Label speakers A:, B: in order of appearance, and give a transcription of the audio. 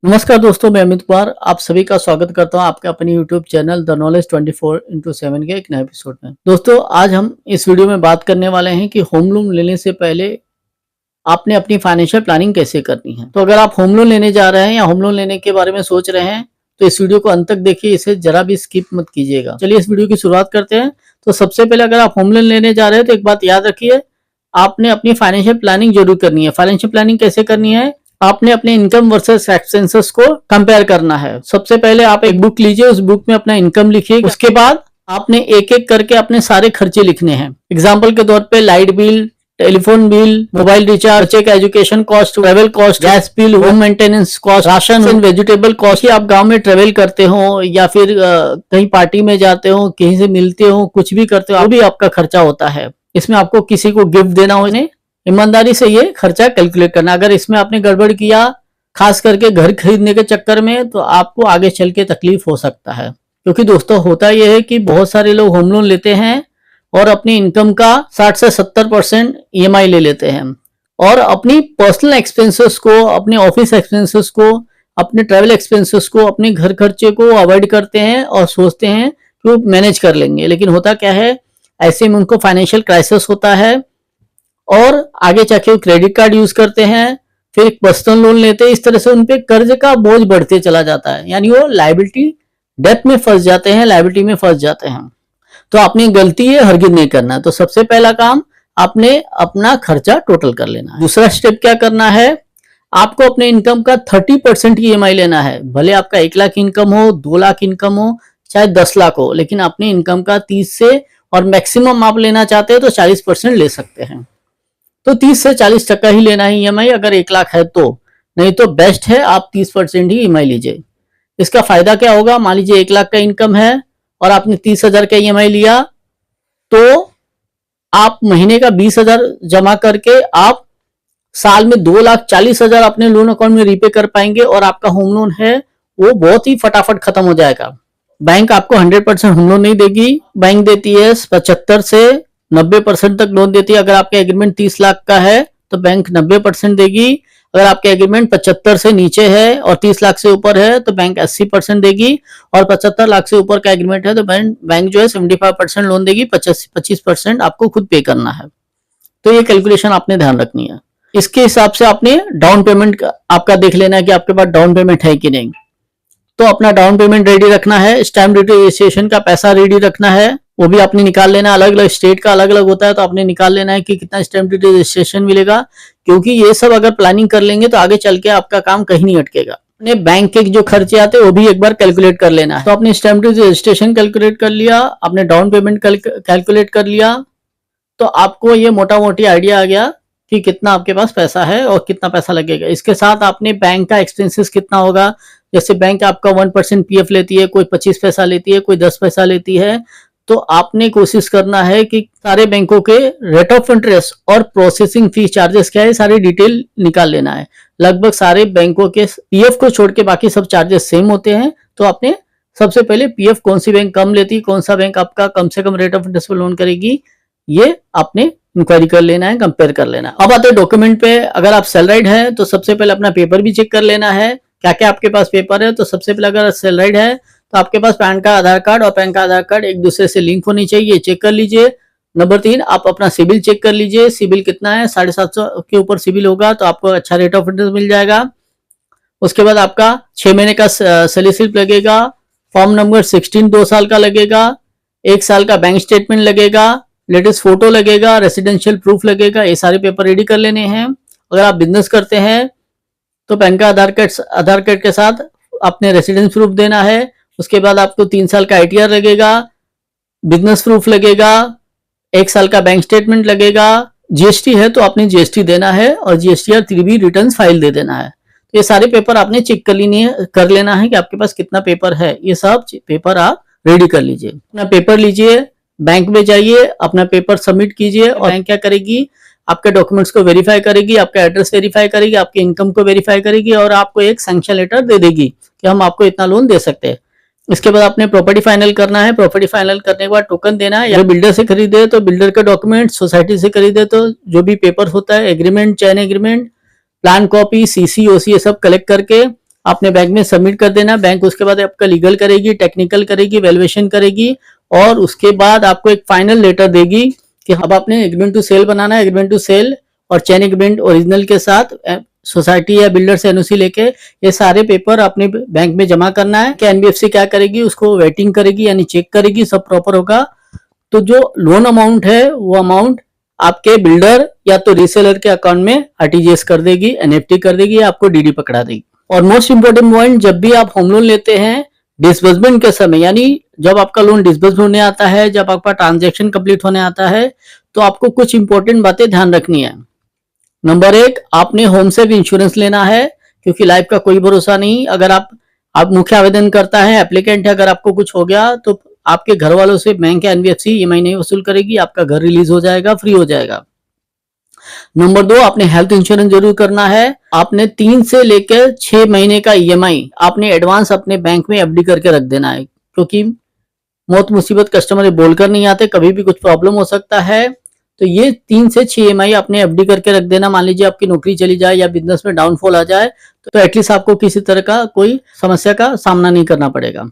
A: नमस्कार दोस्तों, मैं अमित कुमार आप सभी का स्वागत करता हूं आपके अपने YouTube channel the knowledge 24x7 के एक नए एपिसोड में। दोस्तों, आज हम इस वीडियो में बात करने वाले हैं कि होम लोन लेने से पहले आपने अपनी फाइनेंशियल प्लानिंग कैसे करनी है। तो अगर आप होम लोन लेने जा रहे हैं या होम लोन लेने के बारे में सोच रहे हैं तो इस वीडियो को अंत तक देखिए, इसे जरा भी स्किप मत कीजिएगा। चलिए इस वीडियो की शुरुआत करते हैं। तो सबसे पहले अगर आप होम लोन लेने जा रहे हैं तो एक बात याद रखिए, आपने अपनी फाइनेंशियल प्लानिंग जरूर करनी है। फाइनेंशियल प्लानिंग कैसे करनी है? आपने अपने इनकम वर्सेस एक्सपेंसेस को कंपेयर करना है। सबसे पहले आप एक बुक लीजिए, उस बुक में अपना इनकम लिखिए। उसके बाद आपने एक एक करके अपने सारे खर्चे लिखने हैं। एग्जाम्पल के तौर पे light bill, telephone bill, mobile recharge, बच्चे का education cost, travel cost, gas bill, home maintenance cost, ration and vegetable cost. आप गांव में ट्रेवल करते हो या फिर कहीं पार्टी में जाते हो, कहीं से मिलते हो, कुछ भी करते हो, वो भी आपका खर्चा होता है। इसमें आपको किसी को गिफ्ट देना हो, ईमानदारी से ये खर्चा कैलकुलेट करना। अगर इसमें आपने गड़बड़ किया, खास करके घर खरीदने के चक्कर में, तो आपको आगे चल के तकलीफ हो सकता है। क्योंकि दोस्तों होता यह है कि बहुत सारे लोग होम लोन लेते हैं और अपनी इनकम का 60 से 70% EMI ले लेते हैं और अपनी पर्सनल एक्सपेंसेस को, अपने ऑफिस एक्सपेंसेस को, अपने ट्रैवल एक्सपेंसेस को, अपने घर खर्चे को अवॉइड करते हैं और सोचते हैं कि वो मैनेज कर लेंगे। लेकिन होता क्या है, ऐसे में उनको फाइनेंशियल क्राइसिस होता है और आगे जाके वो क्रेडिट कार्ड यूज करते हैं, फिर एक पर्सनल लोन लेते हैं। इस तरह से उनपे कर्ज का बोझ बढ़ते चला जाता है, यानी वो लायबिलिटी डेथ में फंस जाते हैं, लायबिलिटी में फंस जाते हैं। तो आपने गलती है हरगिज नहीं करना। तो सबसे पहला काम, आपने अपना खर्चा टोटल कर लेना है। दूसरा स्टेप क्या करना है, आपको अपने इनकम का 30% की EMI लेना है। भले आपका 1 लाख इनकम हो, 2 लाख इनकम हो, चाहे 10 लाख हो, लेकिन अपने इनकम का 30 से, और मैक्सिमम आप लेना चाहते हैं तो 40% ले सकते हैं। तो 30 से 40% ही लेना है EMI, अगर 1 लाख है तो। नहीं तो बेस्ट है आप 30% ही EMI लीजिए। इसका फायदा क्या होगा, मान लीजिए 1 लाख का इनकम है और आपने 30,000 का EMI लिया, तो आप महीने का 20,000 जमा करके आप साल में 2,40,000 अपने लोन अकाउंट में रीपे कर पाएंगे और आपका होम लोन है वो बहुत ही फटाफट खत्म हो जाएगा। बैंक आपको 100% होम लोन नहीं देगी, बैंक देती है 75 से 90% तक लोन देती है। अगर आपका एग्रीमेंट 30 लाख का है तो बैंक 90% देगी। अगर आपका एग्रीमेंट 75 से नीचे है और 30 लाख से ऊपर है तो बैंक 80% देगी, और 75 लाख से ऊपर का एग्रीमेंट है तो बैंक जो है 75% लोन देगी, 25% आपको खुद पे करना है। तो ये कैलकुलेशन आपने ध्यान रखनी है। इसके हिसाब से आपने डाउन पेमेंट आपका देख लेना है कि आपके पास डाउन पेमेंट है कि नहीं। तो अपना डाउन पेमेंट रेडी रखना है, स्टैम्प ड्यूटी रजिस्ट्रेशन का पैसा रेडी रखना है, वो भी आपने निकाल लेना। अलग अलग स्टेट का अलग अलग होता है तो आपने निकाल लेना है कि कितना स्टैम्प ड्यूटी रजिस्ट्रेशन मिलेगा। क्योंकि ये सब अगर प्लानिंग कर लेंगे तो आगे चल के आपका काम कहीं नहीं अटकेगा। अपने बैंक के जो खर्चे आते हैं वो भी एक बार कैलकुलेट कर लेना है। तो अपने स्टैम्प ड्यूटी रजिस्ट्रेशन कैलकुलेट कर लिया, आपने डाउन पेमेंट कैलकुलेट कर लिया, तो आपको ये मोटा मोटी आइडिया आ गया कि कितना आपके पास पैसा है और कितना पैसा लगेगा। इसके साथ आपने बैंक का एक्सपेंसेस कितना होगा, जैसे बैंक आपका 1% PF लेती है, कोई 25 पैसा लेती है, कोई 10 पैसा लेती है। तो आपने कोशिश करना है कि सारे बैंकों के रेट ऑफ इंटरेस्ट और प्रोसेसिंग फीस चार्जेस क्या है, सारी डिटेल निकाल लेना है। लगभग सारे बैंकों के PF को छोड़ के बाकी सब चार्जेस सेम होते हैं। तो आपने सबसे पहले PF कौन सी बैंक कम लेती, कौन सा बैंक आपका कम से कम रेट ऑफ इंटरेस्ट पर लोन करेगी, ये आपने इंक्वायरी कर लेना है, कंपेयर कर लेना। अब आते हैं डॉक्यूमेंट पे। अगर आप सैलराइड है तो सबसे पहले अपना पेपर भी चेक कर लेना है, क्या क्या आपके पास पेपर है। तो सबसे पहले अगर सैलराइड है तो आपके पास पैन का आधार कार्ड और पैन का आधार कार्ड एक दूसरे से लिंक होनी चाहिए, चेक कर लीजिए। नंबर 3, आप अपना सिबिल चेक कर लीजिए। सिबिल कितना है, 750 के ऊपर सिबिल होगा तो आपको अच्छा रेट ऑफ इंटरेस्ट मिल जाएगा। उसके बाद आपका 6 महीने का सैलरी स्लिप लगेगा, फॉर्म नंबर 16 2 साल का लगेगा, 1 साल का बैंक स्टेटमेंट लगेगा, लेटेस्ट फोटो लगेगा, रेसिडेंशियल प्रूफ लगेगा। ये सारे पेपर रेडी कर लेने हैं। अगर आप बिजनेस करते हैं तो पैन का आधार कार्ड के साथ अपने रेसिडेंस प्रूफ देना है। उसके बाद आपको 3 साल का ITR लगेगा, बिजनेस प्रूफ लगेगा, 1 साल का बैंक स्टेटमेंट लगेगा। GST है तो आपने GST देना है और GST 3B रिटर्न फाइल दे देना है। तो ये सारे पेपर आपने चेक कर लेना है कि आपके पास कितना पेपर है। ये सब पेपर आप रेडी कर लीजिए। अपना पेपर लीजिए, बैंक में जाइए, अपना पेपर सबमिट कीजिए और बैंक क्या करेगी, आपके डॉक्यूमेंट्स को वेरीफाई करेगी, आपका एड्रेस वेरीफाई करेगी, आपके इनकम को वेरीफाई करेगी और आपको एक सैंक्शन लेटर दे देगी कि हम आपको इतना लोन दे सकते हैं। इसके बाद आपने प्रॉपर्टी फाइनल करना है। प्रॉपर्टी फाइनल करने के बाद टोकन देना है। या बिल्डर से खरीदे तो बिल्डर के डॉक्यूमेंट, सोसाइटी से खरीदे तो जो भी पेपर होता है, agreement, chain agreement, plan copy, CC, OC, ये सब कलेक्ट करके आपने बैंक में सबमिट कर देना। बैंक उसके बाद आपका लीगल करेगी, टेक्निकल करेगी, वैल्यूएशन करेगी और उसके बाद आपको एक फाइनल लेटर देगी कि अब आपने एग्रीमेंट टू सेल बनाना है। एग्रीमेंट टू सेल और चेन एग्रीमेंट ओरिजिनल के साथ सोसाइटी या बिल्डर से एनओसी लेके ये सारे पेपर अपने बैंक में जमा करना है। क्या एनबीएफसी क्या करेगी, उसको वेटिंग करेगी यानी चेक करेगी, सब प्रॉपर होगा तो जो लोन अमाउंट है वो अमाउंट आपके बिल्डर या तो रीसेलर के अकाउंट में आरटीजीएस कर देगी, एनएफटी कर देगी, आपको डीडी पकड़ा देगी। और मोस्ट इंपोर्टेंट पॉइंट, जब भी आप होम लोन लेते हैं डिसबर्समेंट के समय यानी जब आपका लोन डिसबर्स होने आता है, जब आपका ट्रांजैक्शन कंप्लीट होने आता है तो आपको कुछ इंपॉर्टेंट बातें ध्यान रखनी है। नंबर 1, आपने होम से भी इंश्योरेंस लेना है क्योंकि लाइफ का कोई भरोसा नहीं। अगर आप मुख्य आवेदन करता है, एप्लीकेंट है, अगर आपको कुछ हो गया तो आपके घर वालों से बैंक या एनबीएफसी ईएमआई नहीं वसूल करेगी, आपका घर रिलीज हो जाएगा, फ्री हो जाएगा। नंबर 2, आपने हेल्थ इंश्योरेंस जरूर करना है। आपने 3 से लेकर 6 महीने का ईएमआई आपने एडवांस अपने बैंक में एफडी करके रख देना है क्योंकि मौत मुसीबत कस्टमर बोलकर नहीं आते, कभी भी कुछ प्रॉब्लम हो सकता है। तो ये 3 से 6 ईएमआई आपने एफडी करके रख देना। मान लीजिए आपकी नौकरी चली जाए या बिजनेस में डाउनफॉल आ जाए तो एटलीस्ट आपको किसी तरह का कोई समस्या का सामना नहीं करना पड़ेगा।